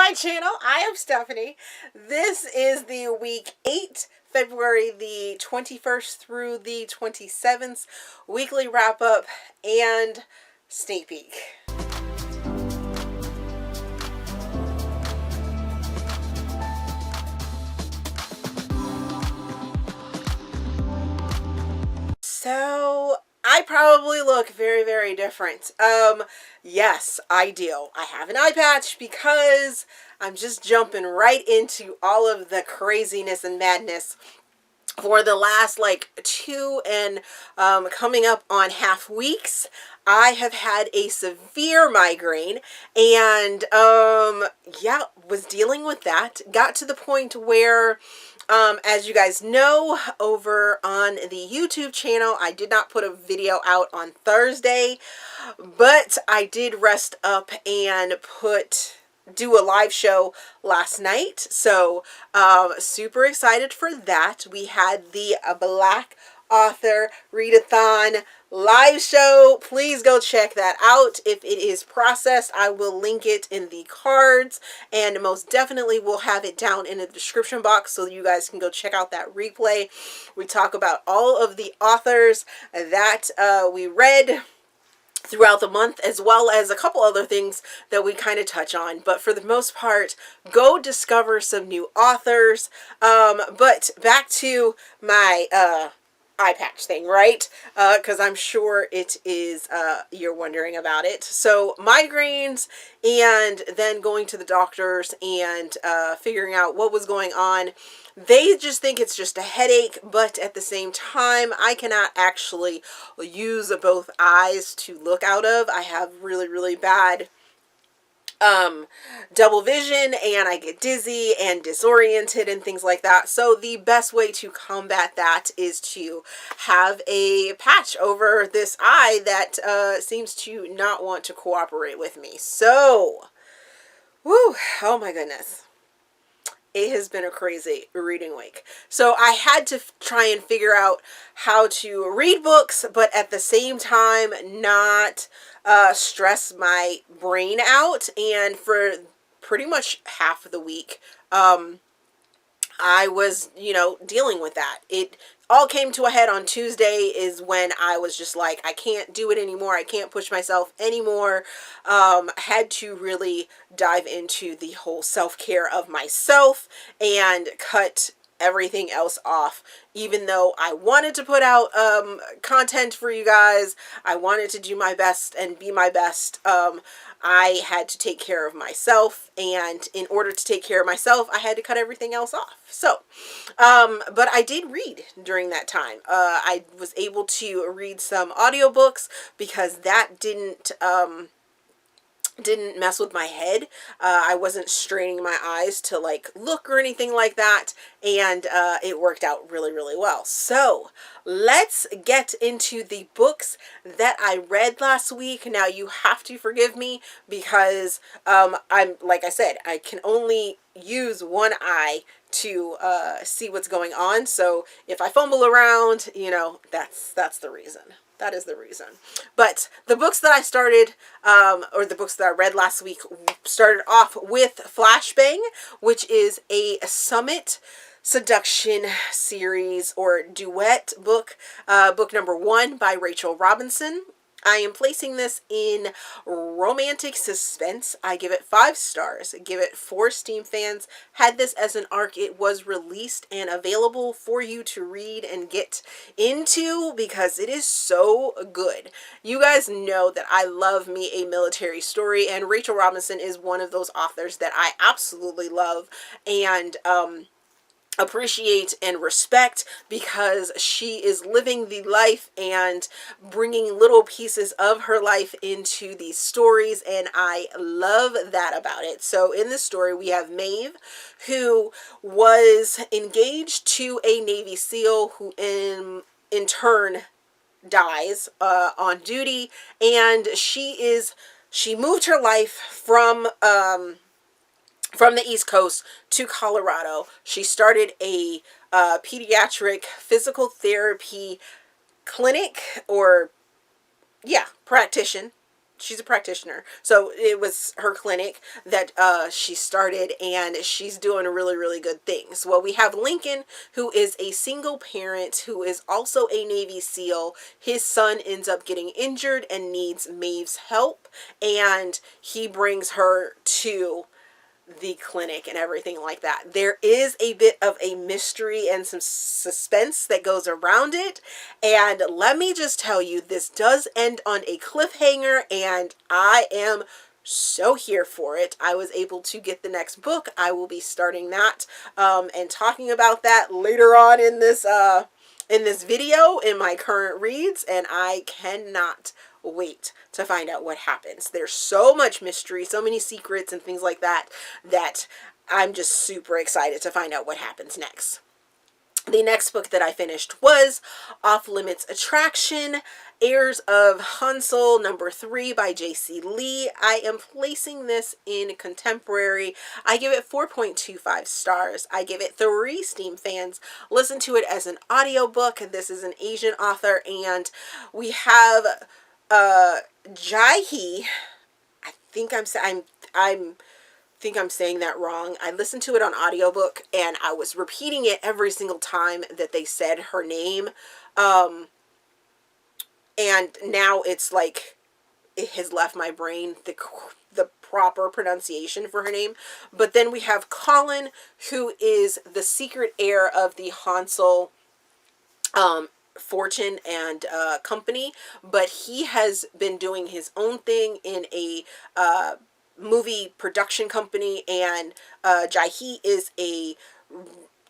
my channel. I am Stephanie. This is the week 8, February the 21st through the 27th weekly wrap up and sneak peek. So I probably look very, very different. Yes, I do. I have an eye patch because I'm just jumping right into all of the craziness and madness for the last like 2 and coming up on half weeks. I have had a severe migraine and yeah, was dealing with that. Got to the point where as you guys know, over on the YouTube channel, I did not put a video out on Thursday, but I did rest up and do a live show last night. So super excited for that. We had the Black Author Readathon live show. Please go check that out. If it is processed, I will link it in the cards, and most definitely will have it down in the description box so you guys can go check out that replay. We talk about all of the authors that we read throughout the month, as well as a couple other things that we kind of touch on. But for the most part, go discover some new authors. But back to my eye patch thing, right? Because I'm sure it is, you're wondering about it. So migraines, and then going to the doctors and figuring out what was going on. They just think it's just a headache, but at the same time, I cannot actually use both eyes to look out of. I have really, really bad double vision, and I get dizzy and disoriented and things like that. So the best way to combat that is to have a patch over this eye that seems to not want to cooperate with me. So, woo, oh my goodness. It has been a crazy reading week. So I had to try and figure out how to read books, but at the same time not stress my brain out. And for pretty much half of the week, I was, dealing with that. It all came to a head on Tuesday is when I was just like, I can't do it anymore. I can't push myself anymore. Had to really dive into the whole self-care of myself and cut everything else off. Even though I wanted to put out content for you guys, I wanted to do my best and be my best. I had to take care of myself, and in order to take care of myself, I had to cut everything else off. So, but I did read during that time. I was able to read some audiobooks because that didn't mess with my head. I wasn't straining my eyes to like look or anything like that, and it worked out really, really well. So let's get into the books that I read last week. Now you have to forgive me because I'm, like I said, I can only use one eye to see what's going on. So if I fumble around, that's the reason. That is the reason. But the books that I started, or the books that I read last week, started off with Flashbang, which is a Summit seduction series or duet book, book number 1 by Rachel Robinson. I am placing this in romantic suspense. I give it 5 stars. I give it 4 Steam fans. Had this as an ARC. It was released and available for you to read and get into because it is so good. You guys know that I love me a military story, and Rachel Robinson is one of those authors that I absolutely love and appreciate and respect because she is living the life and bringing little pieces of her life into these stories, and I love that about it. So in this story we have Maeve, who was engaged to a Navy SEAL who in turn dies on duty, and she moved her life from the East Coast to Colorado. She started a pediatric physical therapy clinic, or practitioner, she's a practitioner. So it was her clinic that she started, and she's doing really, really good things. Well, we have Lincoln, who is a single parent who is also a Navy SEAL. His son ends up getting injured and needs Maeve's help, and he brings her to the clinic and everything like that. There is a bit of a mystery and some suspense that goes around it, and let me just tell you, this does end on a cliffhanger, and I am so here for it. I was able to get the next book. I will be starting that and talking about that later on in this video in my current reads, and I cannot wait to find out what happens. There's so much mystery, so many secrets and things like that, that I'm just super excited to find out what happens next. The next book that I finished was Off Limits Attraction, Heirs of Hansel, #3 by Jayci Lee. I am placing this in contemporary. I give it 4.25 stars. I give it 3 Steam fans. Listen to it as an audiobook. This is an Asian author, and we have Jayci. I think I'm saying that wrong. I listened to it on audiobook, and I was repeating it every single time that they said her name. And now it's like it has left my brain the proper pronunciation for her name. But then we have Colin, who is the secret heir of the Hansel fortune and company, but he has been doing his own thing in a movie production company, and Jayci is a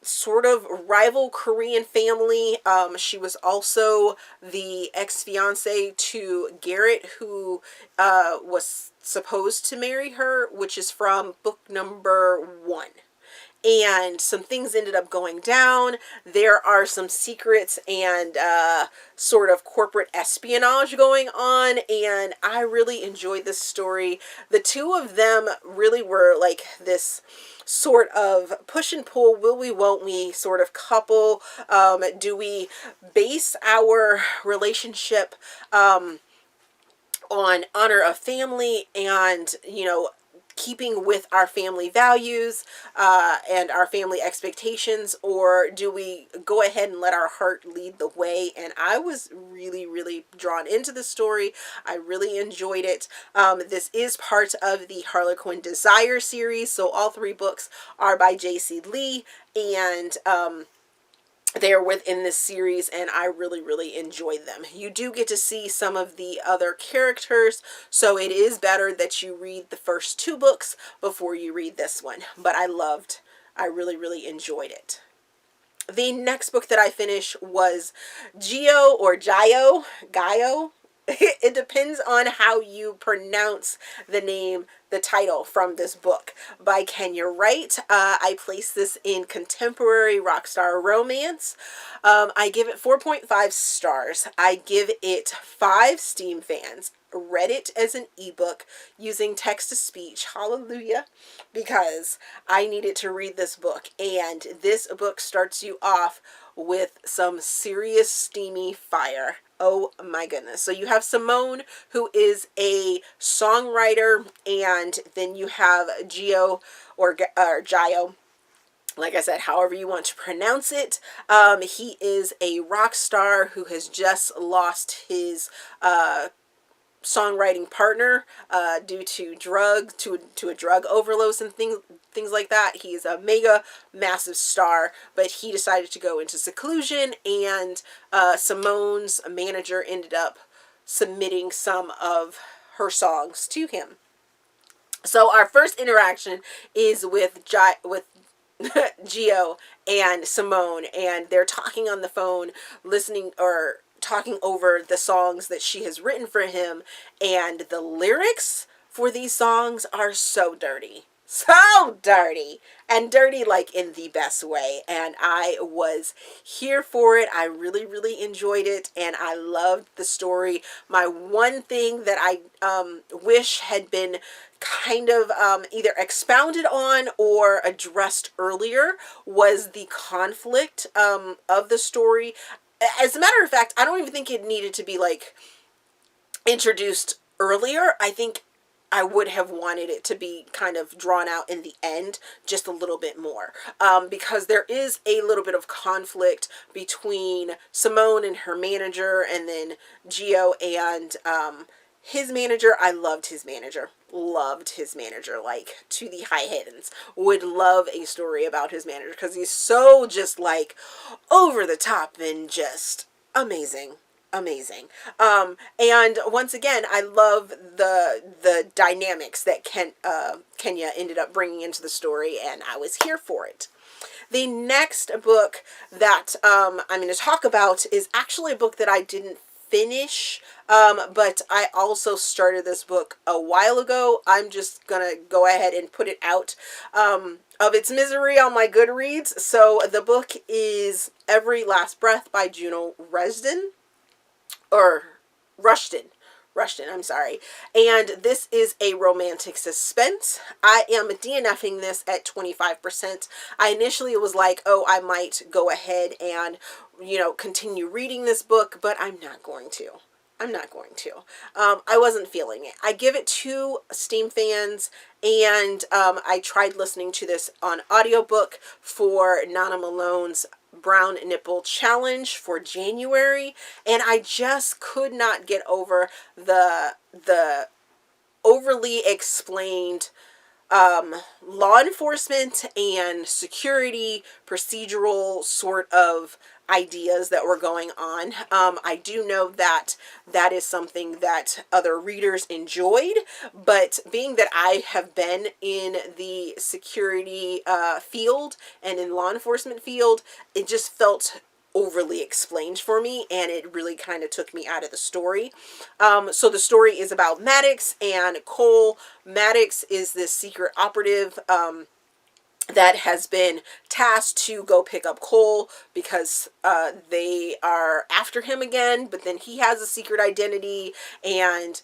sort of rival Korean family. She was also the ex-fiance to Garrett, who was supposed to marry her, which is from book #1. And some things ended up going down. There are some secrets and sort of corporate espionage going on, and I really enjoyed this story. The two of them really were like this sort of push and pull, will we, won't we sort of couple. Do we base our relationship on honor of family and, you know, keeping with our family values and our family expectations, or do we go ahead and let our heart lead the way? And I was really, really drawn into the story. I really enjoyed it. This is part of the Harlequin Desire series, so all 3 books are by Jayci Lee, and they're within this series, and I really, really enjoyed them. You do get to see some of the other characters, so it is better that you read the first 2 books before you read this one. But I really, really enjoyed it. The next book that I finished was Gaio. It depends on how you pronounce the title from this book, by Kenya Wright. I place this in contemporary rockstar romance. I give it 4.5 stars. I give it 5 Steam fans. Read it as an ebook using text-to-speech. Hallelujah. Because I needed to read this book, and this book starts you off with some serious steamy fire. Oh my goodness. So you have Simone, who is a songwriter, and then you have Gio or Gio, like I said, however you want to pronounce it. He is a rock star who has just lost his songwriting partner due to a drug overdose and things like that. He's a mega massive star, but he decided to go into seclusion, and Simone's manager ended up submitting some of her songs to him. So our first interaction is with Gio and Simone, and they're talking on the phone, listening or talking over the songs that she has written for him, and the lyrics for these songs are so dirty. So dirty, and dirty like in the best way, and I was here for it. I really, really enjoyed it, and I loved the story. My one thing that I wish had been kind of either expounded on or addressed earlier was the conflict of the story. As a matter of fact, I don't even think it needed to be like introduced earlier, I think I would have wanted it to be kind of drawn out in the end just a little bit more, because there is a little bit of conflict between Simone and her manager, and then Gio and his manager. I loved his manager. Loved his manager, like, to the high heavens. Would love a story about his manager, because he's so just, like, over the top and just amazing. Amazing. And once again, I love the dynamics that Kenya ended up bringing into the story, and I was here for it. The next book that I'm going to talk about is actually a book that I didn't finish, but I also started this book a while ago. I'm just gonna go ahead and put it out of its misery on my Goodreads. So the book is Every Last Breath by Juno Rushdan, or Rushdan, I'm sorry. And this is a romantic suspense. I am DNFing this at 25%. I initially was like, oh, I might go ahead and, continue reading this book, but I'm not going to. I'm not going to. I wasn't feeling it. I give it to Steam fans, and I tried listening to this on audiobook for Nana Malone's Brown Nipple Challenge for January, and I just could not get over the overly explained law enforcement and security procedural sort of ideas that were going on. I do know that that is something that other readers enjoyed, but being that I have been in the security field and in law enforcement field, it just felt overly explained for me, and it really kind of took me out of the story. So the story is about Maddox and Cole. Maddox is this secret operative that has been tasked to go pick up Cole because they are after him again, but then he has a secret identity, and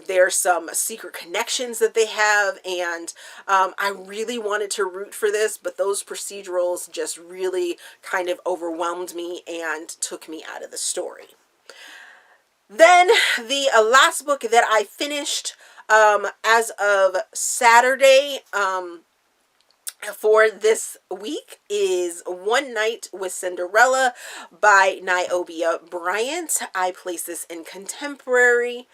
there's some secret connections that they have, and I really wanted to root for this, but those procedurals just really kind of overwhelmed me and took me out of the story. Then the last book that I finished as of Saturday, for this week is One Night with Cinderella by Niobia Bryant. I place this in contemporary.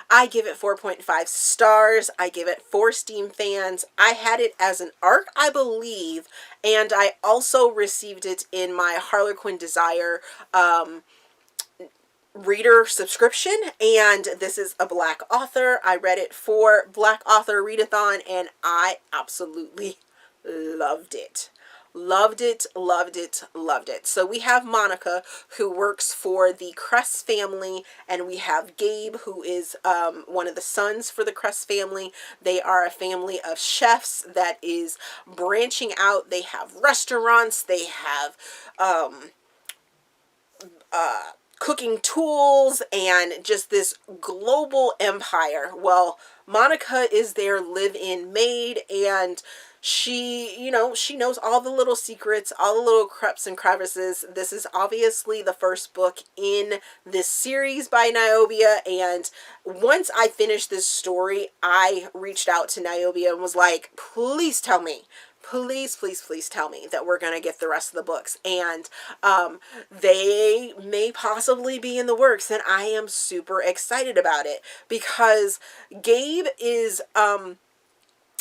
I give it 4.5 stars. I give it 4 Steam fans. I had it as an ARC, I believe, and I also received it in my Harlequin Desire reader subscription, and this is a Black author. I read it for Black Author Readathon, and I absolutely loved it. Loved it, loved it, loved it. So we have Monica, who works for the Cress family, and we have Gabe, who is one of the sons for the Cress family. They are a family of chefs that is branching out. They have restaurants, they have cooking tools, and just this global empire. Well, Monica is their live-in maid, and she knows all the little secrets, all the little creps and crevices. This is obviously the first book in this series by Niobia, and once I finished this story, I reached out to Niobia and was like, please tell me, please, please, please tell me that we're going to get the rest of the books. And they may possibly be in the works, and I am super excited about it, because Gabe is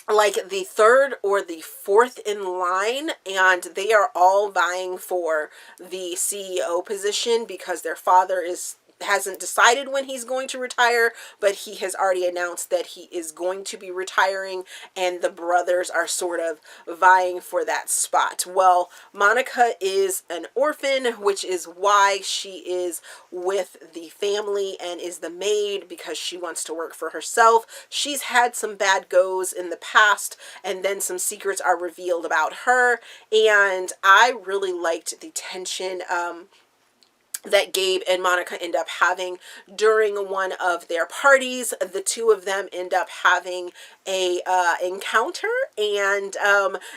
like the third or the fourth in line, and they are all vying for the CEO position because their father hasn't decided when he's going to retire, but he has already announced that he is going to be retiring, and the brothers are sort of vying for that spot. Well, Monica is an orphan, which is why she is with the family and is the maid, because she wants to work for herself. She's had some bad goes in the past, and then some secrets are revealed about her, and I really liked the tension that Gabe and Monica end up having during one of their parties. The two of them end up having a encounter, and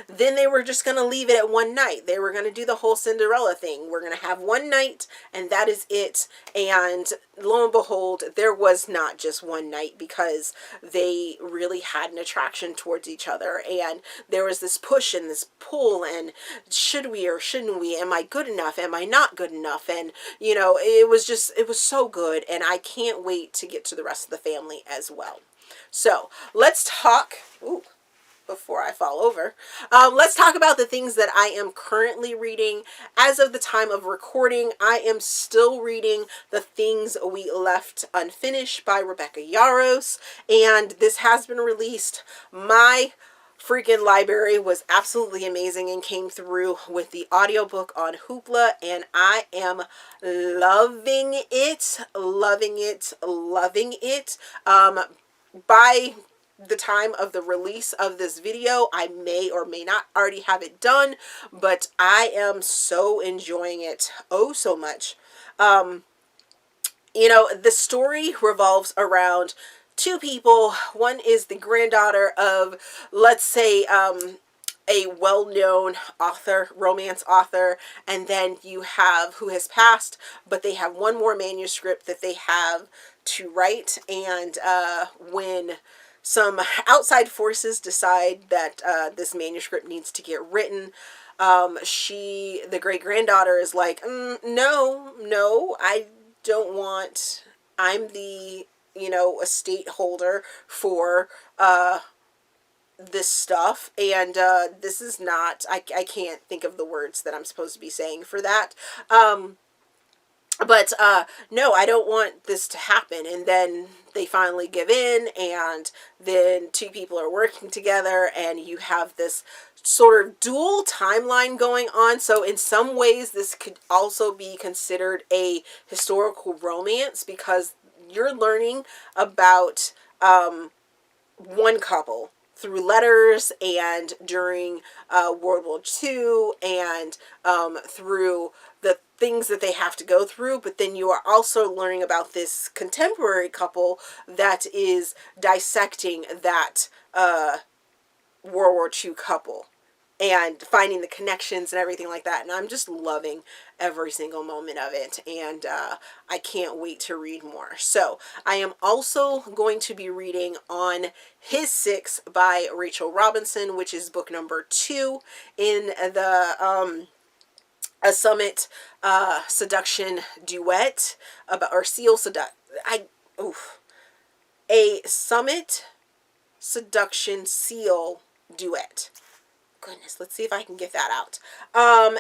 then they were just going to leave it at one night. They were going to do the whole Cinderella thing. We're going to have one night, and that is it. And lo and behold, there was not just one night, because they really had an attraction towards each other, and there was this push and this pull, and should we or shouldn't we? Am I good enough? Am I not good enough? And you know, it was so good, and I can't wait to get to the rest of the family as well. So let's talk, ooh, before I fall over, let's talk about the things that I am currently reading. As of the time of recording, I am still reading The Things We Left Unfinished by Rebecca Yarros, and this has been released. My freaking library was absolutely amazing and came through with the audiobook on Hoopla, and I am loving it, loving it, loving it. By the time of the release of this video, I may or may not already have it done, but I am so enjoying it oh so much. You know, the story revolves around two people. One is the granddaughter of, let's say, a well-known author, romance author, and then you have who has passed, but they have one more manuscript that they have to write, and when some outside forces decide that this manuscript needs to get written, the great-granddaughter is like, no, I don't want, I'm the, you know, estate holder for this stuff, and this is not, I can't think of the words that I'm supposed to be saying for that, but no, I don't want this to happen. And then they finally give in, and then two people are working together, and you have this sort of dual timeline going on. So in some ways this could also be considered a historical romance, because you're learning about one couple through letters, and during World War II, and through the things that they have to go through. But then you are also learning about this contemporary couple that is dissecting that World War II couple, and finding the connections and everything like that. And I'm just loving every single moment of it, and I can't wait to read more. So I am also going to be reading On His Six by Rachel Robinson, which is book number 2 in the A Summit Seduction Duet, about, or Seal Seduct, A Summit Seduction Seal Duet. Goodness, let's see if I can get that out.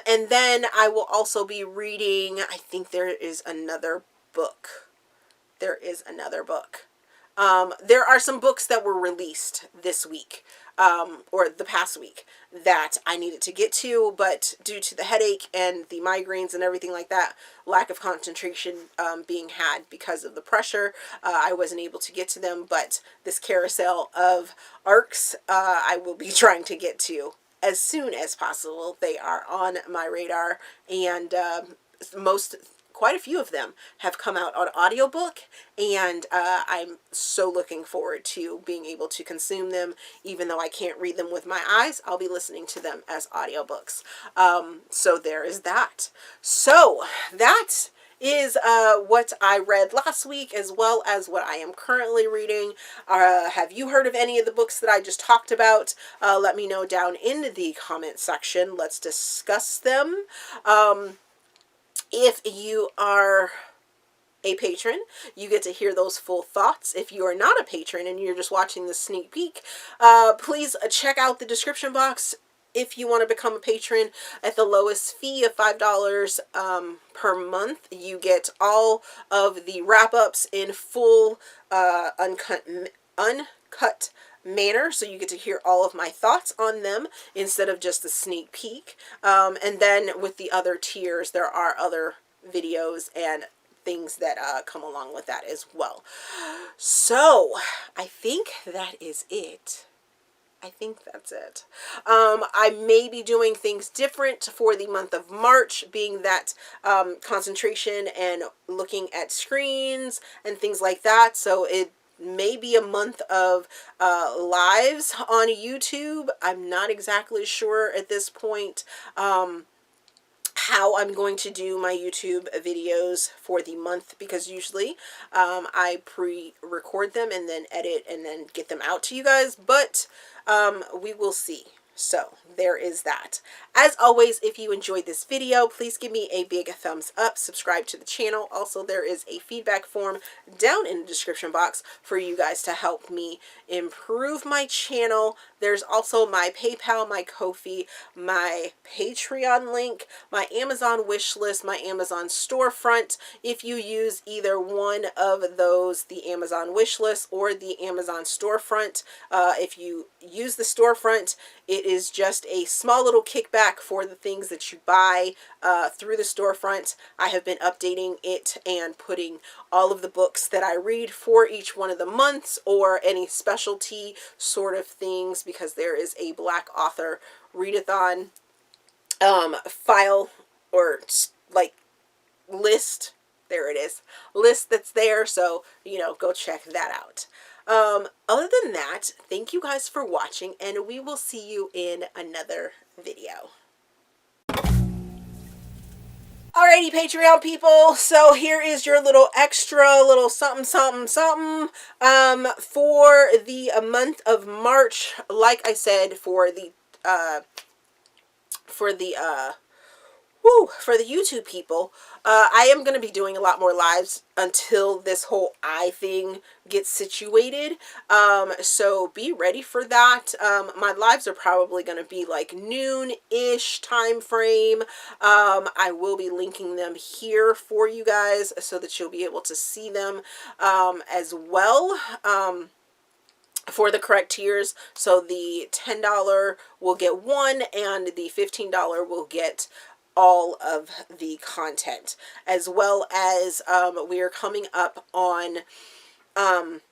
And then I will also be reading, I think there is another book. There is another book. There are some books that were released this week, or the past week, that I needed to get to, but due to the headache and the migraines and everything like that, lack of concentration being had because of the pressure, I wasn't able to get to them. But this carousel of arcs, I will be trying to get to as soon as possible. They are on my radar, and quite a few of them have come out on audiobook, and I'm so looking forward to being able to consume them. Even though I can't read them with my eyes, I'll be listening to them as audiobooks. So there is that. So that is what I read last week, as well as what I am currently reading. Have you heard of any of the books that I just talked about? Let me know down in the comment section. Let's discuss them. If you are a patron, you get to hear those full thoughts. If you are not a patron and you're just watching the sneak peek, please check out the description box. If you want to become a patron at the lowest fee of $5 per month, you get all of the wrap-ups in full uncut manner, so you get to hear all of my thoughts on them instead of just a sneak peek. And then with the other tiers, there are other videos and things that come along with that as well. So I think that is it. I think that's it. I may be doing things different for the month of March, being that concentration and looking at screens and things like that. So it may be a month of lives on YouTube. I'm not exactly sure at this point. How I'm going to do my YouTube videos for the month, because usually I pre-record them and then edit and then get them out to you guys, but we will see. So there is that. As always, if you enjoyed this video, please give me a big thumbs up, subscribe to the channel. Also, there is a feedback form down in the description box for you guys to help me improve my channel. There's also my PayPal, my Ko-fi, my Patreon link, my Amazon wish list, my Amazon storefront. If you use either one of those, the Amazon wish list or the Amazon storefront, if you use the storefront, it is just a small little kickback for the things that you buy through the storefront. I have been updating it and putting all of the books that I read for each one of the months or any specialty sort of things, because there is a Black author readathon file or like list. There it is. List that's there. So, you know, go check that out. Other than that, thank you guys for watching, and we will see you in another video. Alrighty, Patreon people, so here is your little extra, little something, something, something, for the month of March. Like I said, for the YouTube people, I am going to be doing a lot more lives until this whole eye thing gets situated. So be ready for that. My lives are probably going to be like noon-ish time frame. I will be linking them here for you guys so that you'll be able to see them as well. For the correct tiers. So the $10 will get one, and the $15 will get all of the content, as well as we are coming up on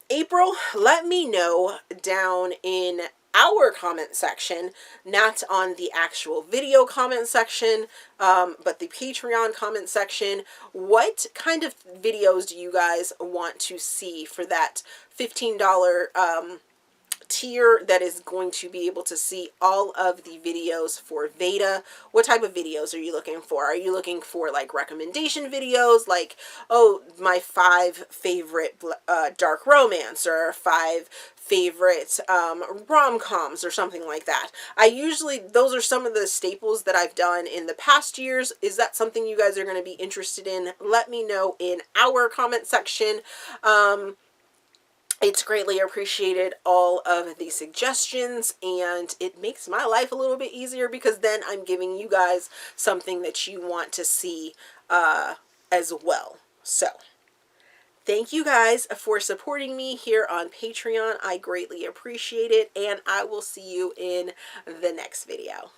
April. Let me know down in our comment section, not on the actual video comment section, but the Patreon comment section. What kind of videos do you guys want to see for that $15 tier that is going to be able to see all of the videos for Veda? What type of videos are you looking for? Are you looking for like recommendation videos, like, oh, my 5 favorite dark romance, or 5 favorite rom-coms, or something like that? Those are some of the staples that I've done in the past years. Is that something you guys are going to be interested in? Let me know in our comment section. It's greatly appreciated, all of the suggestions, and it makes my life a little bit easier, because then I'm giving you guys something that you want to see as well. So, thank you guys for supporting me here on Patreon. I greatly appreciate it, and I will see you in the next video.